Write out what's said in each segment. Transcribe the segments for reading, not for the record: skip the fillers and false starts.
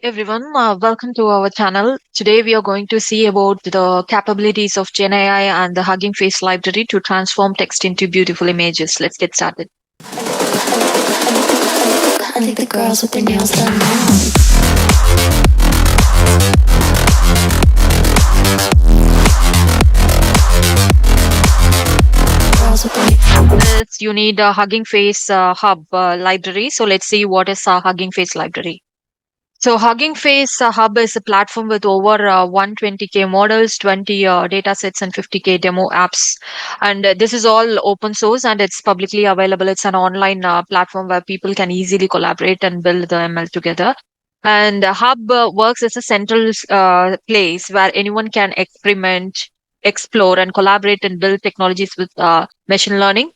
everyone, welcome to our channel. Today we are going to see about the capabilities of Gen AI and the Hugging Face library to transform text into beautiful images. Let's get started. I think the girls with their nails done now. Girls with their This, you need a Hugging Face Hub library. So let's see what is a Hugging Face library. So Hugging Face Hub is a platform with over 120K models, 20 data sets, and 50K demo apps. And this is all open source and it's publicly available. It's an online platform where people can easily collaborate and build the ML together. And Hub works as a central place where anyone can experiment, explore, and collaborate and build technologies with machine learning.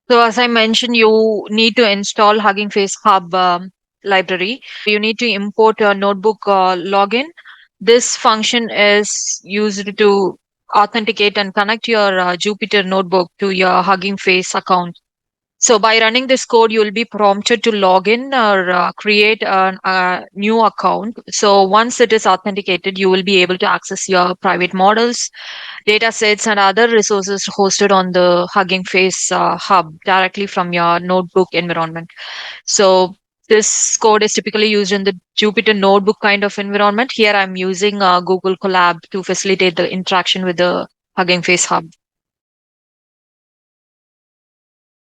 So as I mentioned, you need to install Hugging Face Hub library. You need to import a notebook login. This function is used to authenticate and connect your Jupyter notebook to your Hugging Face account. So by running this code, you will be prompted to log in or create a new account. So once it is authenticated, you will be able to access your private models, data sets, and other resources hosted on the Hugging Face hub directly from your notebook environment. So this code is typically used in the Jupyter notebook kind of environment. Here I'm using Google Colab to facilitate the interaction with the Hugging Face hub.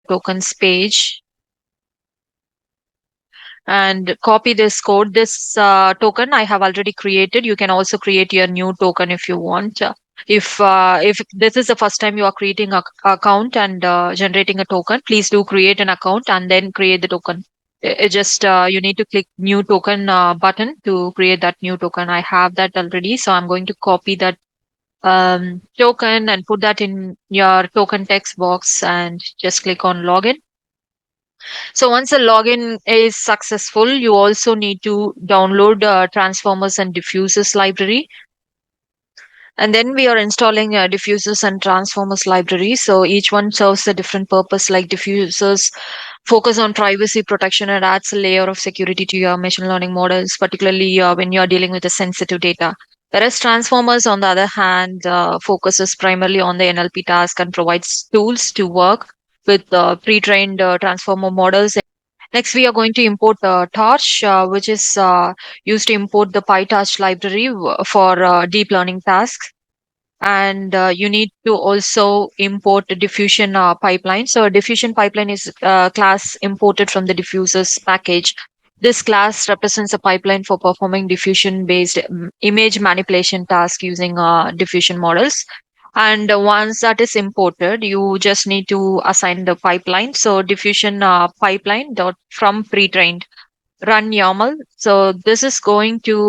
Tokens page and copy this code. This token I have already created. You can also create your new token if you want. If this is the first time you are creating a account and generating a token, please do create an account and then create the token. It just you need to click new token button to create that new token. I have that already, so I'm going to copy that token and put that in your token text box and just click on login. So once the login is successful, you also need to download transformers and diffusers library. And then we are installing diffusers and transformers library. So each one serves a different purpose. Like diffusers focus on privacy protection and adds a layer of security to your machine learning models, particularly when you are dealing with the sensitive data. Whereas transformers, on the other hand, focuses primarily on the NLP task and provides tools to work with pre-trained transformer models. Next, we are going to import Torch, which is used to import the PyTorch library for deep learning tasks. And you need to also import the diffusion pipeline. So a diffusion pipeline is a class imported from the diffusers package. This class represents a pipeline for performing diffusion based image manipulation task using diffusion models. And once that is imported, you just need to assign the pipeline. So diffusion pipeline dot from pre-trained run YAML. So this is going to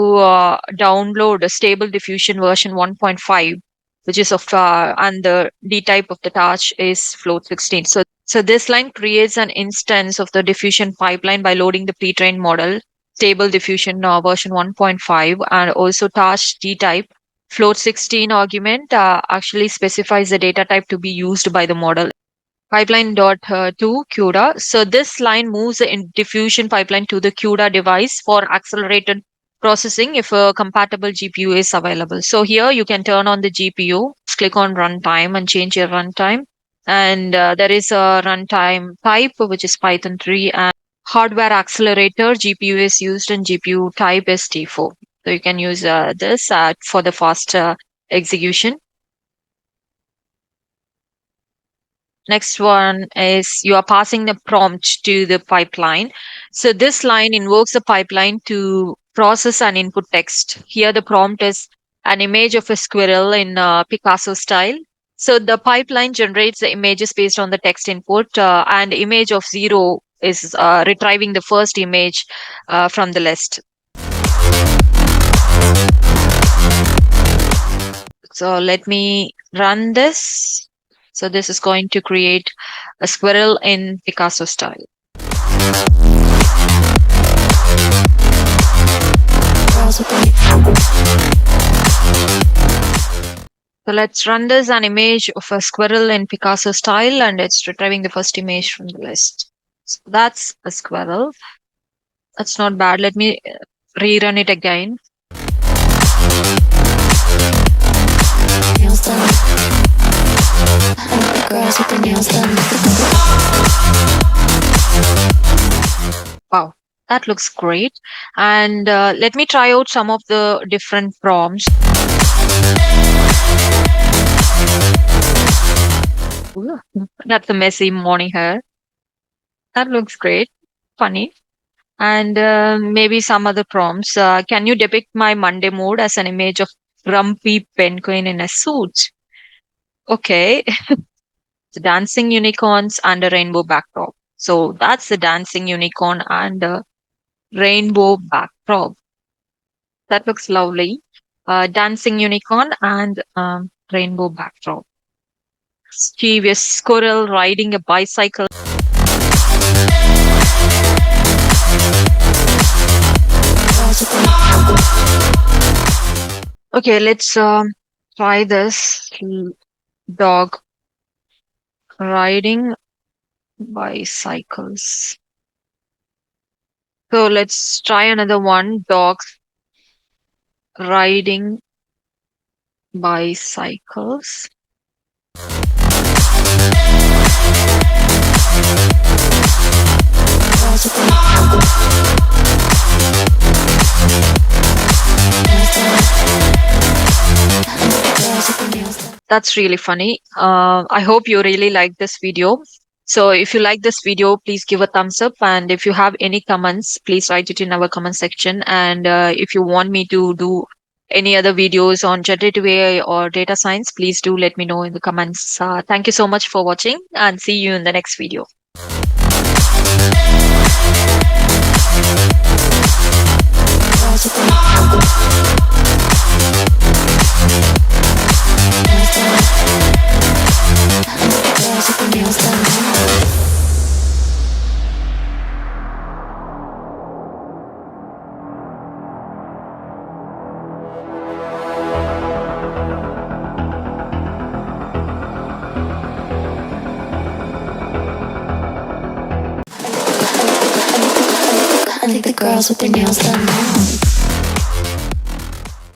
download a stable diffusion version 1.5, which is of and the D type of the touch is float 16. So this line creates an instance of the diffusion pipeline by loading the pre-trained model stable diffusion version 1.5 and also touch D type. Float 16 argument actually specifies the data type to be used by the model. Pipeline dot to CUDA. So this line moves the diffusion pipeline to the CUDA device for accelerated processing if a compatible GPU is available. So here you can turn on the GPU, click on runtime and change your runtime. And there is a runtime type, which is Python 3, and hardware accelerator GPU is used and GPU type is T4. So you can use this for the fast execution. Next one is you are passing the prompt to the pipeline. So this line invokes the pipeline to process an input text. Here the prompt is an image of a squirrel in Picasso style. So the pipeline generates the images based on the text input, and image of zero is retrieving the first image from the list. So let me run this. So this is going to create a squirrel in Picasso style. girls with their So let's run this an image of a squirrel in Picasso style and it's retrieving the first image from the list. So that's a squirrel. That's not bad. Let me rerun it again. Nails done. I like the girls with their nails done. Wow, that looks great. And let me try out some of the different prompts. Ooh, that's a messy morning hair. That looks great. Funny. And maybe some other prompts. Can you depict my Monday mood as an image of grumpy penguin in a suit? Okay, the dancing unicorns and a rainbow backdrop. So that's the dancing unicorn and a rainbow backdrop. That looks lovely. Dancing unicorn and rainbow backdrop. Mischievous squirrel riding a bicycle. Girls with their Okay, let's try this. Dog riding bicycles. So let's try another one. Dogs riding bicycles. girls with their nails done. Girls with their nails done. That's really funny. I hope you really like this video. So if you like this video, please give a thumbs up. And if you have any comments, please write it in our comment section. And if you want me to do any other videos on generative AI or data science, please do let me know in the comments. Thank you so much for watching and see you in the next video. Girls with their nails done. Girls with their nails done. I like the girls with their nails done now.